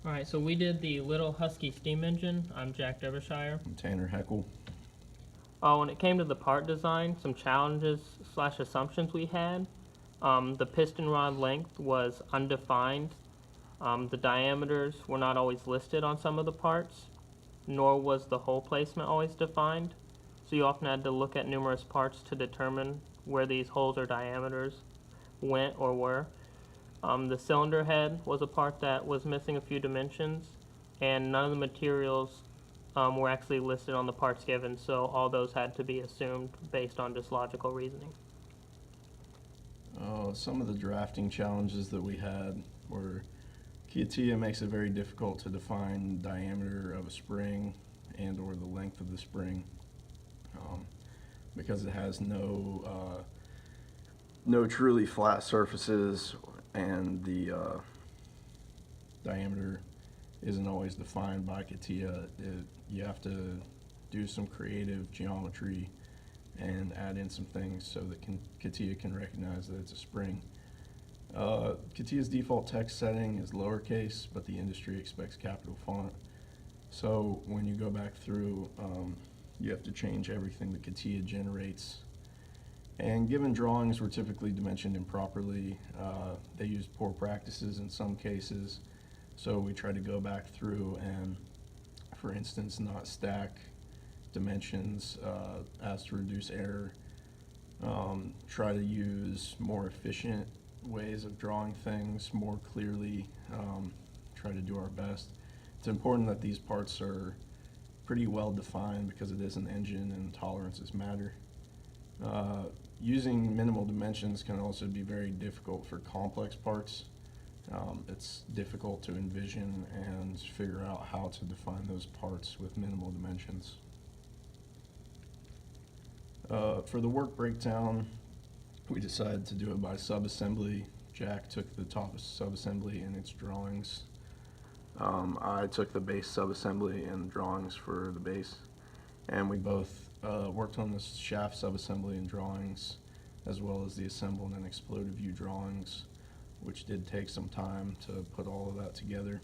Alright, so we did the little Husky steam engine. I'm Jack Derbyshire. I'm Tanner Heckel. When it came to the part design, some challenges / assumptions we had. The piston rod length was undefined. The diameters were not always listed on some of the parts, nor was the hole placement always defined. So you often had to look at numerous parts to determine where these holes or diameters went or were. The cylinder head was a part that was missing a few dimensions, and none of the materials were actually listed on the parts given, so all those had to be assumed based on just logical reasoning. Some of the drafting challenges that we had were CATIA makes it very difficult to define diameter of a spring and or the length of the spring because it has no truly flat surfaces, and the diameter isn't always defined by CATIA. You have to do some creative geometry and add in some things so that CATIA can recognize that it's a spring. CATIA's default text setting is lowercase, but the industry expects capital font. So when you go back through, you have to change everything that CATIA generates. And given drawings were typically dimensioned improperly, they used poor practices in some cases. So we tried to go back through and, for instance, not stack dimensions as to reduce error. Try to use more efficient ways of drawing things more clearly. Try to do our best. It's important that these parts are pretty well defined because it is an engine and tolerances matter. Using minimal dimensions can also be very difficult for complex parts. It's difficult to envision and figure out how to define those parts with minimal dimensions. For the work breakdown, we decided to do it by subassembly. Jack took the top subassembly in its drawings. I took the base subassembly and drawings for the base, and we both worked on the shaft subassembly and drawings, as well as the assembled and exploded view drawings, which did take some time to put all of that together.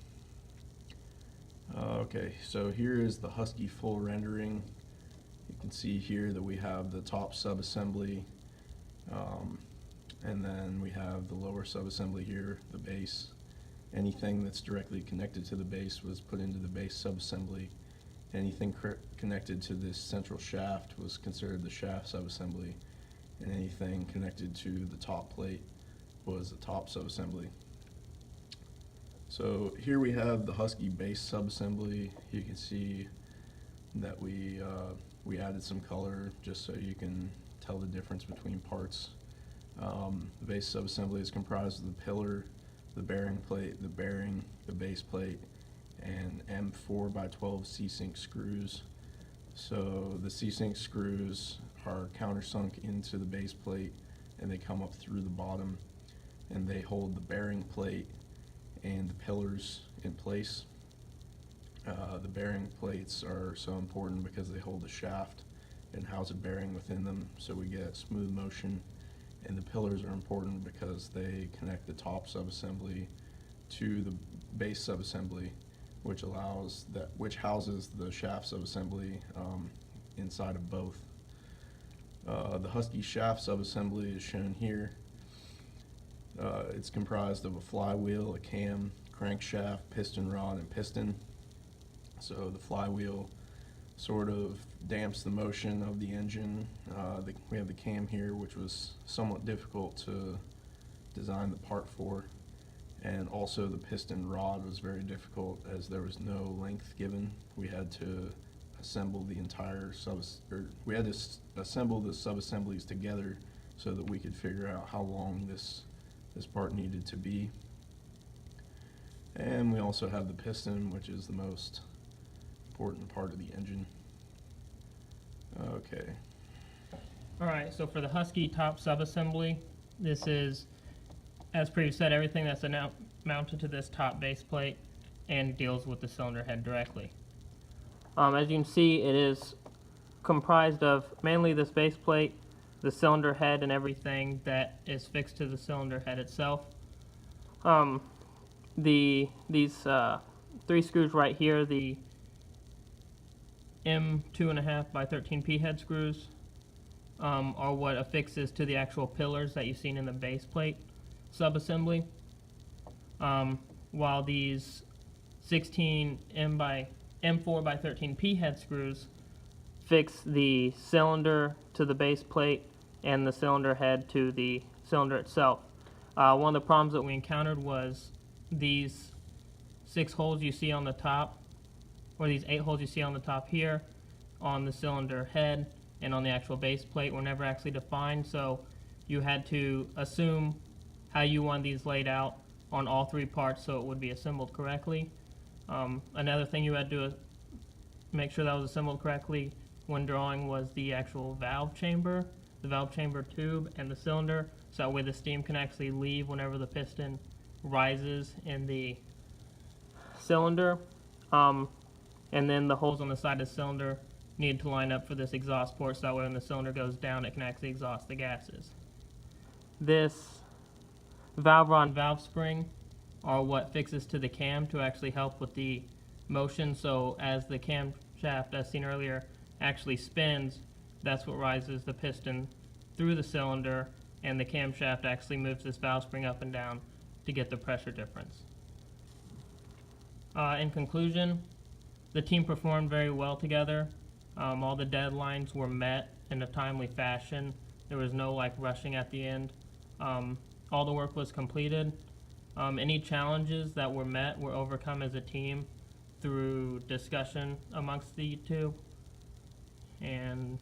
Okay, so here is the Husky full rendering. You can see here that we have the top subassembly, and then we have the lower subassembly here, the base. Anything that's directly connected to the base was put into the base subassembly. Anything connected to this central shaft was considered the shaft subassembly, and anything connected to the top plate was the top subassembly. So here we have the Husky base subassembly. You can see that we added some color just so you can tell the difference between parts. The base subassembly is comprised of the pillar, the bearing plate, the bearing, the base plate, and M4x12 C-sync screws. So the C-sync screws are countersunk into the base plate, and they come up through the bottom, and they hold the bearing plate and the pillars in place. The bearing plates are so important because they hold the shaft and house a bearing within them, so we get somooth motion. And the pillars are important because they connect the top subassembly to the base subassembly, which houses the shaft subassembly inside of both. The Husky shaft subassembly is shown here. It's comprised of a flywheel, a cam, crankshaft, piston rod, and piston. So the flywheel sort of damps the motion of the engine. We have the cam here, which was somewhat difficult to design the part for, and also the piston rod was very difficult as there was no length given. We had to assemble the entire assemble the subassemblies together so that we could figure out how long this part needed to be. And we also have the piston, which is the most important part of the engine. Okay. Alright, so for the Husky top subassembly, this is, as previously said, everything that's mounted to this top base plate and deals with the cylinder head directly. As you can see, it is comprised of mainly this base plate, the cylinder head, and everything that is fixed to the cylinder head itself. These 3 screws right here, the M2.5 by 13P head screws, are what affixes to the actual pillars that you've seen in the base plate subassembly. While these 16 M4 by 13P head screws fix the cylinder to the base plate and the cylinder head to the cylinder itself. One of the problems that we encountered was these 6 holes you see on the top, or these 8 holes you see on the top here, on the cylinder head and on the actual base plate were never actually defined, so you had to assume how you want these laid out on all 3 parts so it would be assembled correctly. Another thing you had to make sure that was assembled correctly when drawing was the actual valve chamber, the valve chamber tube, and the cylinder, so that way the steam can actually leave whenever the piston rises in the cylinder. And then the holes on the side of the cylinder need to line up for this exhaust port, so that way when the cylinder goes down it can actually exhaust the gases. This valve rod and valve spring are what fixes to the cam to actually help with the motion, so as the camshaft, as seen earlier, actually spins, that's what rises the piston through the cylinder, and the camshaft actually moves this valve spring up and down to get the pressure difference. In conclusion, the team performed very well together. All the deadlines were met in a timely fashion. There was no rushing at the end. All the work was completed. Any challenges that were met were overcome as a team through discussion amongst the two. And